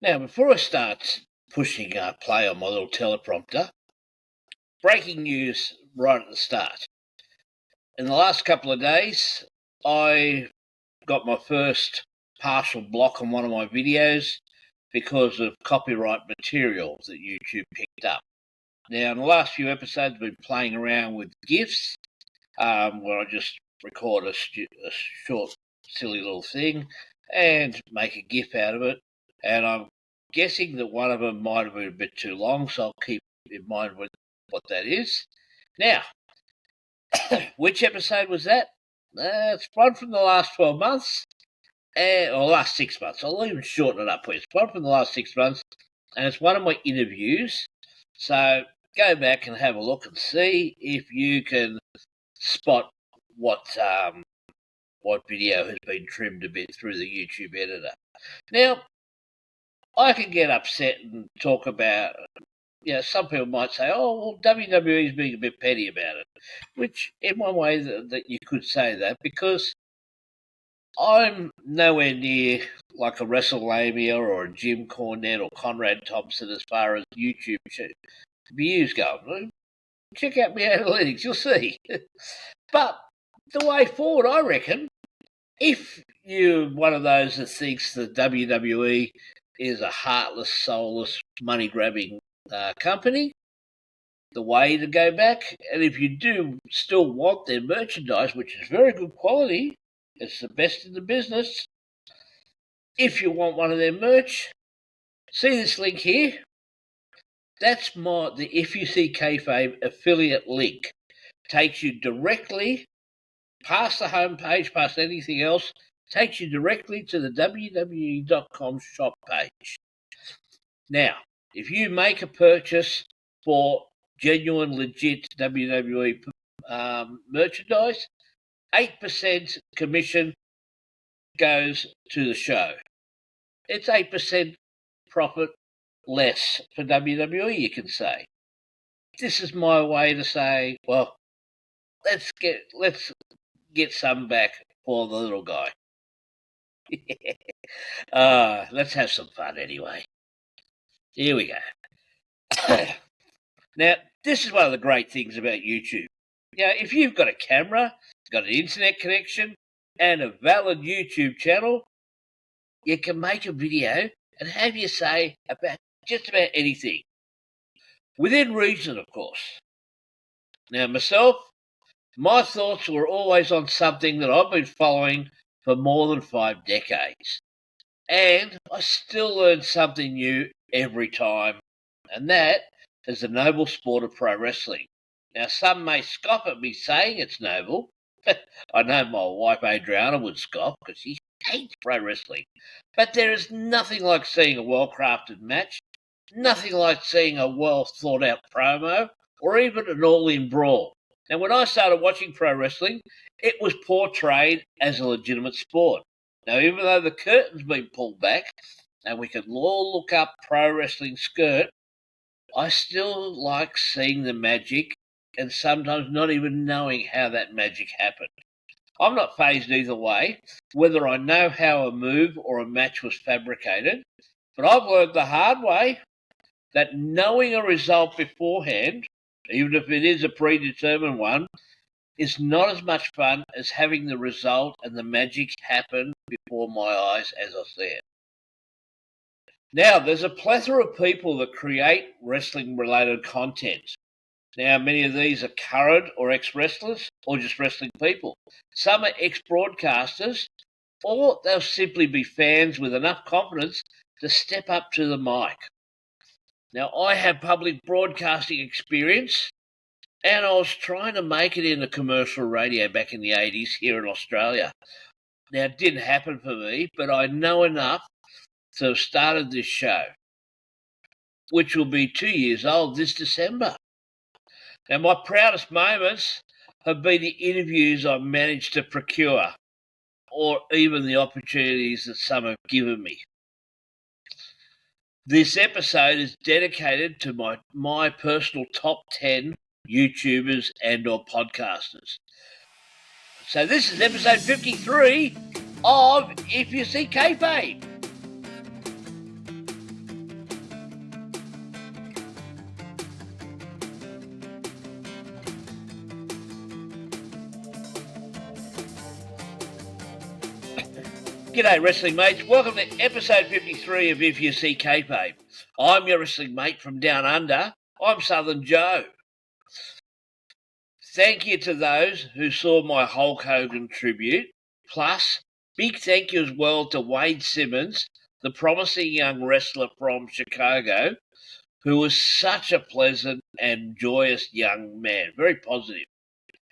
Now, before I start pushing play on my little teleprompter, breaking news right at the start. In the last couple of days, I got my first partial block on one of my videos because of copyright material that YouTube picked up. Now, in the last few episodes, I've been playing around with GIFs, where I just record a short, silly little thing and make a GIF out of it. And I'm guessing that one of them might have been a bit too long, so I'll keep in mind what that is. Now, which episode was that? It's one from the last 12 months, or last 6 months. I'll even shorten it up, please. It's one from the last 6 months, and it's one of my interviews. So go back and have a look and see if you can spot what video has been trimmed a bit through the YouTube editor. Now, I can get upset and talk about, some people might say, oh, well, WWE is being a bit petty about it, which in one way that you could say that, because I'm nowhere near like a WrestleMania or a Jim Cornette or Conrad Thompson as far as YouTube views go. Check out my analytics, you'll see. But the way forward, I reckon, if you're one of those that thinks that WWE is a heartless, soulless, money-grabbing company, the way to go back, and if you do still want their merchandise, which is very good quality, it's the best in the business, if you want one of their merch, see this link here? That's the If You See Kayfabe affiliate link. Takes you directly past the homepage, past anything else, takes you directly to the WWE.com shop page. Now, if you make a purchase for genuine, legit WWE merchandise, 8% commission goes to the show. It's 8% profit less for WWE, you can say. This is my way to say, well, let's get some back for the little guy. Let's have some fun anyway. Here we go. Now, this is one of the great things about YouTube. If you've got a camera, got an internet connection, and a valid YouTube channel, you can make a video and have your say about just about anything. Within reason, of course. Now, myself, my thoughts were always on something that I've been following for more than 5 decades. And I still learn something new every time. And that is the noble sport of pro wrestling. Now, some may scoff at me saying it's noble. I know my wife Adriana would scoff because she hates pro wrestling. But there is nothing like seeing a well-crafted match, nothing like seeing a well-thought-out promo, or even an all-in brawl. Now, when I started watching pro wrestling, it was portrayed as a legitimate sport. Now, even though the curtain's been pulled back and we can all look up pro wrestling skirt, I still like seeing the magic and sometimes not even knowing how that magic happened. I'm not fazed either way, whether I know how a move or a match was fabricated, but I've learned the hard way that knowing a result beforehand, even if it is a predetermined one, is not as much fun as having the result and the magic happen before my eyes as I see it. Now, there's a plethora of people that create wrestling-related content. Now, many of these are current or ex-wrestlers or just wrestling people. Some are ex-broadcasters, or they'll simply be fans with enough confidence to step up to the mic. Now, I have public broadcasting experience, and I was trying to make it into commercial radio back in the 80s here in Australia. Now, it didn't happen for me, but I know enough to have started this show, which will be 2 years old this December. Now, my proudest moments have been the interviews I've managed to procure, or even the opportunities that some have given me. This episode is dedicated to my personal top 10 YouTubers and or podcasters. So this is episode 53 of If You See Kayfabe. G'day wrestling mates, welcome to episode 53 of If You See Kayfabe. I'm your wrestling mate from down under, I'm Southern Joe. Thank you to those who saw my Hulk Hogan tribute, plus big thank you as well to Wade Simmons, the promising young wrestler from Chicago, who was such a pleasant and joyous young man, very positive.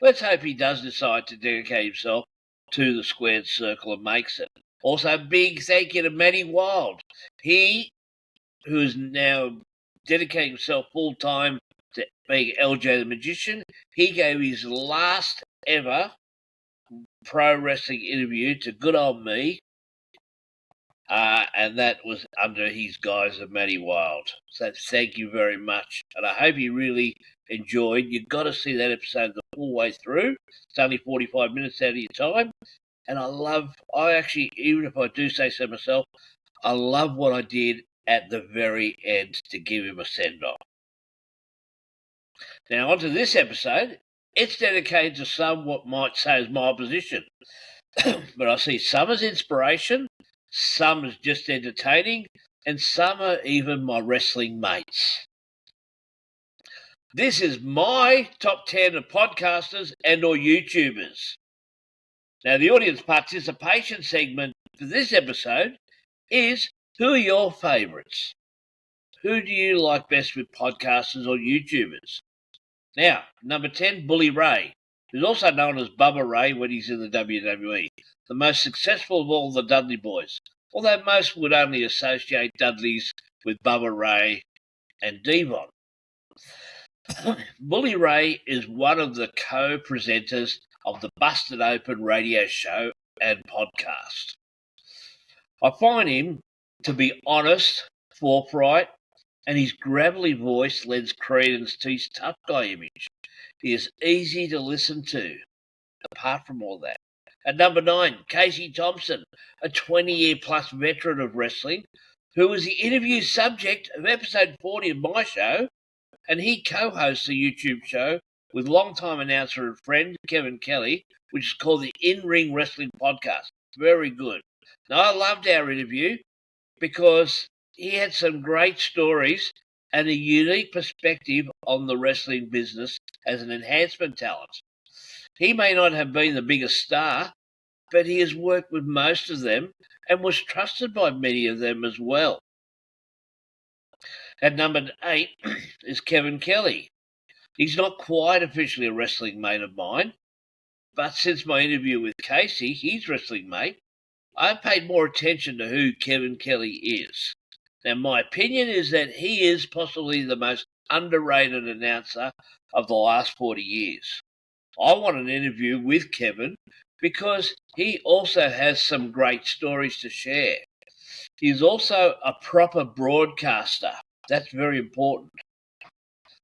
Let's hope he does decide to dedicate himself to the squared circle and makes it. Also, big thank you to Matty Wild. He, who is now dedicating himself full-time to being LJ the Magician, he gave his last ever pro wrestling interview to good old me, and that was under his guise of Matty Wild. So thank you very much, and I hope you really enjoyed. You've got to see that episode the full way through. It's only 45 minutes out of your time. And I actually, even if I do say so myself, I love what I did at the very end to give him a send-off. Now, on to this episode. It's dedicated to some what might say is my opposition. But I see some as inspiration, some as just entertaining, and some are even my wrestling mates. This is my top 10 of podcasters and or YouTubers. Now, the audience participation segment for this episode is, who are your favourites? Who do you like best with podcasters or YouTubers? Now, number 10, Bully Ray, who's also known as Bubba Ray when he's in the WWE, the most successful of all the Dudley boys, although most would only associate Dudleys with Bubba Ray and Devon. Bully Ray is one of the co-presenters of the Busted Open radio show and podcast. I find him to be honest, forthright, and his gravelly voice lends credence to his tough guy image. He is easy to listen to, apart from all that. At number 9, Casey Thompson, a 20-year-plus veteran of wrestling, who was the interview subject of episode 40 of my show, and he co-hosts a YouTube show with longtime announcer and friend Kevin Kelly, which is called the In-Ring Wrestling Podcast. Very good. Now, I loved our interview because he had some great stories and a unique perspective on the wrestling business as an enhancement talent. He may not have been the biggest star, but he has worked with most of them and was trusted by many of them as well. At number 8 is Kevin Kelly. He's not quite officially a wrestling mate of mine, but since my interview with Casey, his wrestling mate, I've paid more attention to who Kevin Kelly is. Now, my opinion is that he is possibly the most underrated announcer of the last 40 years. I want an interview with Kevin because he also has some great stories to share. He's also a proper broadcaster. That's very important.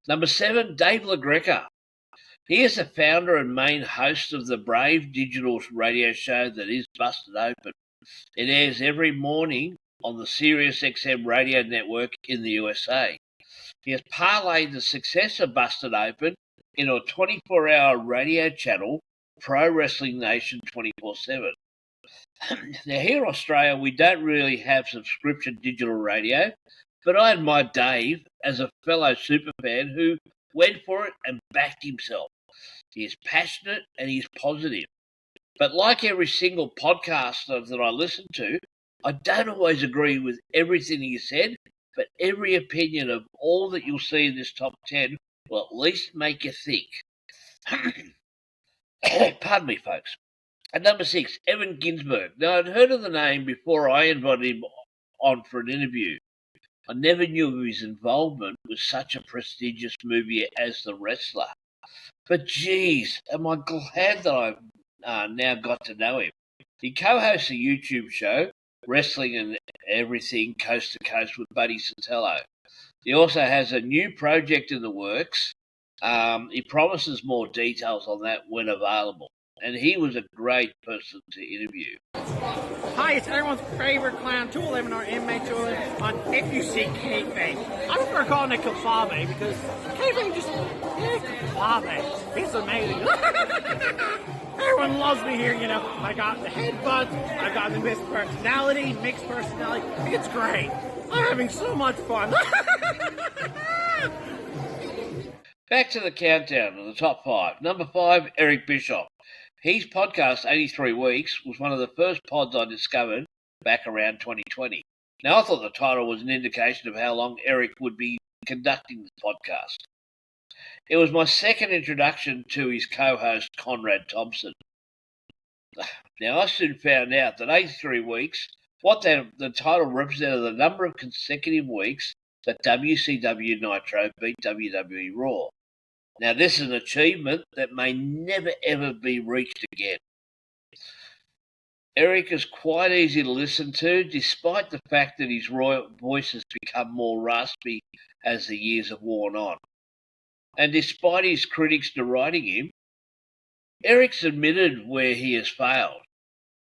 Number 7, Dave LaGreca. He is the founder and main host of the Brave digital radio show that is Busted Open. It airs every morning on the SiriusXM radio network in the USA. He has parlayed the success of Busted Open in a 24-hour radio channel, Pro Wrestling Nation 24/7. Now, here in Australia, we don't really have subscription digital radio, but I admire Dave as a fellow superfan who went for it and backed himself. He is passionate and he's positive. But like every single podcaster that I listen to, I don't always agree with everything he said, but every opinion of all that you'll see in this top 10 will at least make you think. Pardon me, folks. At number 6, Evan Ginsberg. Now, I'd heard of the name before I invited him on for an interview. I never knew of his involvement with such a prestigious movie as The Wrestler. But geez, am I glad that I've now got to know him. He co-hosts a YouTube show, Wrestling and Everything Coast to Coast with Buddy Sotelo. He also has a new project in the works. He promises more details on that when available. And he was a great person to interview. Hi, it's everyone's favorite clown, 211 or inmate 211 on If You See Kayfabe. I prefer calling it Kayfabe because Kayfabe just, Kayfabe. It's amazing. Everyone loves me here, I got the headbutt, I got the mixed personality. It's great. I'm having so much fun. Back to the countdown of the top 5. Number 5, Eric Bischoff. His podcast, 83 Weeks, was one of the first pods I discovered back around 2020. Now, I thought the title was an indication of how long Eric would be conducting the podcast. It was my second introduction to his co-host, Conrad Thompson. Now, I soon found out that 83 Weeks, the title represented the number of consecutive weeks that WCW Nitro beat WWE Raw. Now, this is an achievement that may never ever be reached again. Eric is quite easy to listen to, despite the fact that his voice has become more raspy as the years have worn on. And despite his critics deriding him, Eric's admitted where he has failed.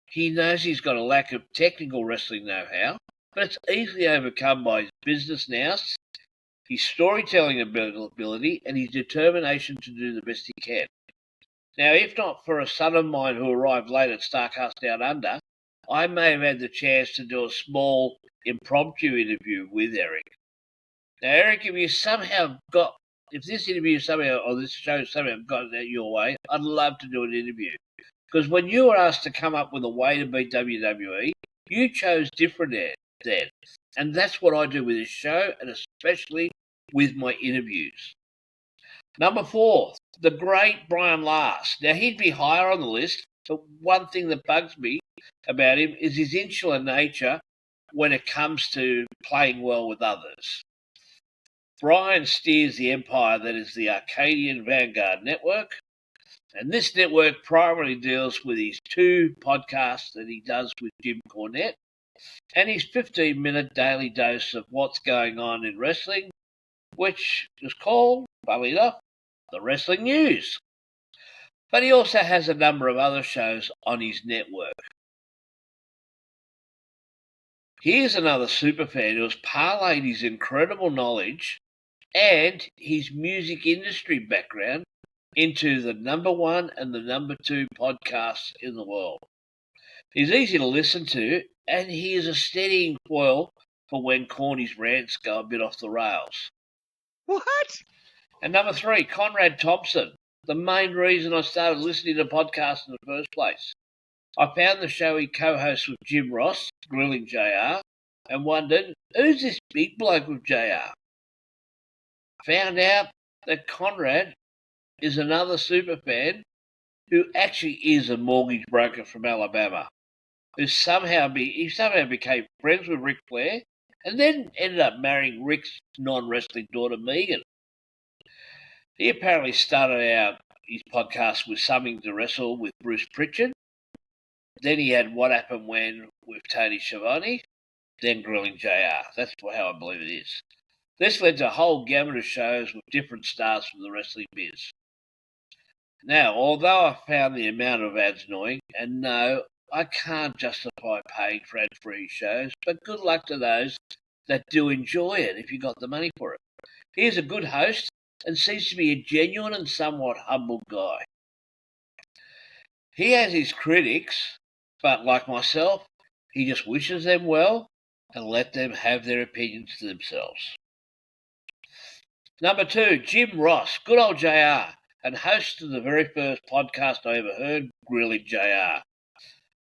He knows he's got a lack of technical wrestling know-how, but it's easily overcome by his business nous, his storytelling ability, and his determination to do the best he can. Now, if not for a son of mine who arrived late at Starcast Down Under, I may have had the chance to do a small impromptu interview with Eric. Now, Eric, if this interview or this show somehow got your way, I'd love to do an interview. Because when you were asked to come up with a way to beat WWE, you chose different then. And that's what I do with this show, and especially with my interviews. Number 4, the great Brian Last. Now, he'd be higher on the list, but one thing that bugs me about him is his insular nature when it comes to playing well with others. Brian steers the empire that is the Arcadian Vanguard Network, and this network primarily deals with his 2 podcasts that he does with Jim Cornette and his 15-minute daily dose of what's going on in wrestling, which is called, funnily enough, The Wrestling News. But he also has a number of other shows on his network. Here's another superfan who has parlayed his incredible knowledge and his music industry background into the number 1 and the number 2 podcasts in the world. He's easy to listen to, and he is a steadying foil for when Corny's rants go a bit off the rails. What? And number 3, Conrad Thompson, the main reason I started listening to podcasts in the first place. I found the show he co-hosts with Jim Ross, Grilling JR, and wondered, who's this big bloke with JR? Found out that Conrad is another superfan who actually is a mortgage broker from Alabama, who somehow became friends with Ric Flair and then ended up marrying Ric's non-wrestling daughter Megan. He apparently started out his podcast with Something to Wrestle with Bruce Pritchard. Then he had What Happened When with Tony Schiavone, then Grilling JR. That's how I believe it is. This led to a whole gamut of shows with different stars from the wrestling biz. Now, although I found the amount of ads annoying, and no, I can't justify paying for ad-free shows, but good luck to those that do enjoy it if you got the money for it. He is a good host and seems to be a genuine and somewhat humble guy. He has his critics, but like myself, he just wishes them well and let them have their opinions to themselves. Number 2, Jim Ross, good old JR, and host of the very first podcast I ever heard, Grilling JR.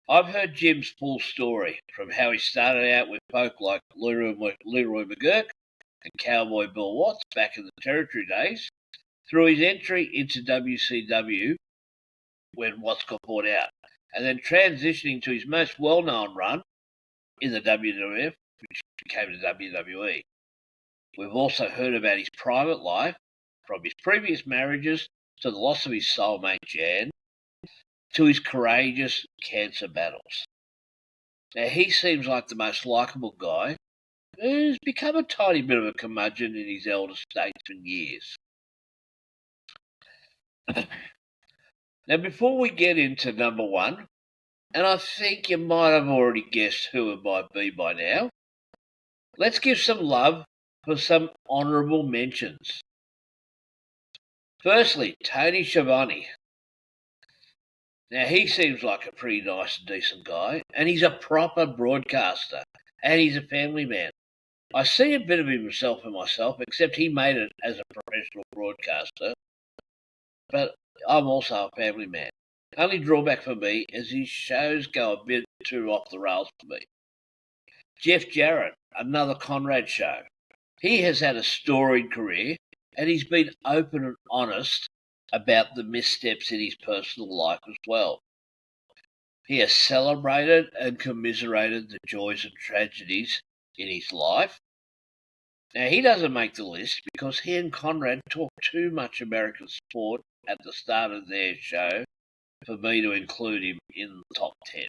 I've heard Jim's full story, from how he started out with folk like Leroy McGurk and Cowboy Bill Watts back in the Territory days, through his entry into WCW when Watts got bought out, and then transitioning to his most well-known run in the WWF, which became the WWE. We've also heard about his private life, from his previous marriages to the loss of his soulmate Jan, to his courageous cancer battles. Now, he seems like the most likeable guy who's become a tiny bit of a curmudgeon in his elder statesman years. Now, before we get into number 1, and I think you might have already guessed who it might be by now, let's give some love for some honourable mentions. Firstly, Tony Schiavone. Now, he seems like a pretty nice and decent guy, and he's a proper broadcaster, and he's a family man. I see a bit of himself in myself, except he made it as a professional broadcaster, but I'm also a family man. Only drawback for me is his shows go a bit too off the rails for me. Jeff Jarrett, another Conrad show. He has had a storied career, and he's been open and honest about the missteps in his personal life as well. He has celebrated and commiserated the joys and tragedies in his life. Now, he doesn't make the list because he and Conrad talk too much American sport at the start of their show for me to include him in the top 10.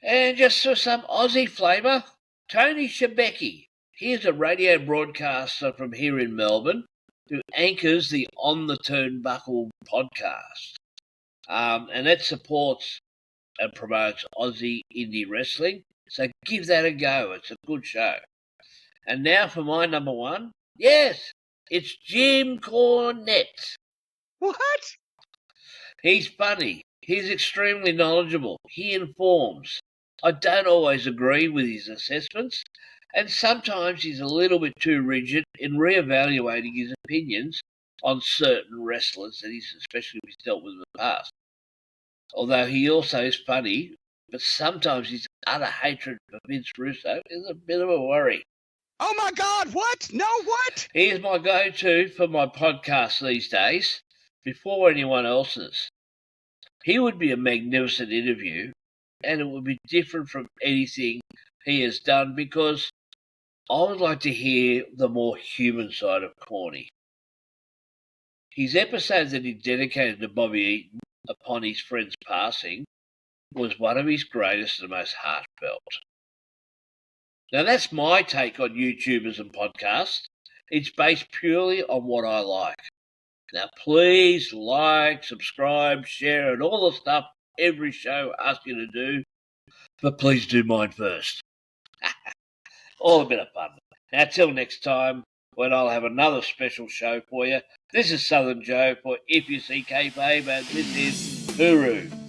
And just for some Aussie flavour, Tony Shebeki. He is a radio broadcaster from here in Melbourne who anchors the On the Turnbuckle podcast. And that supports and promotes Aussie indie wrestling. So give that a go. It's a good show. And now for my number one. Yes, it's Jim Cornette. What? He's funny. He's extremely knowledgeable. He informs. I don't always agree with his assessments, and sometimes he's a little bit too rigid in reevaluating his opinions on certain wrestlers that he's especially dealt with in the past. Although he also is funny, but sometimes his utter hatred for Vince Russo is a bit of a worry. Oh my God, what? No, what? He is my go-to for my podcast these days, before anyone else's. He would be a magnificent interview, and it would be different from anything he has done because I would like to hear the more human side of Corny. His episode that he dedicated to Bobby Eaton upon his friend's passing was one of his greatest and most heartfelt. Now that's my take on YouTubers and podcasts. It's based purely on what I like. Now please like, subscribe, share, and all the stuff every show asks you to do. But please do mine first. All a bit of fun. Now till next time, when I'll have another special show for you. This is Southern Joe for If You See Kayfabe, and this is Hooroo.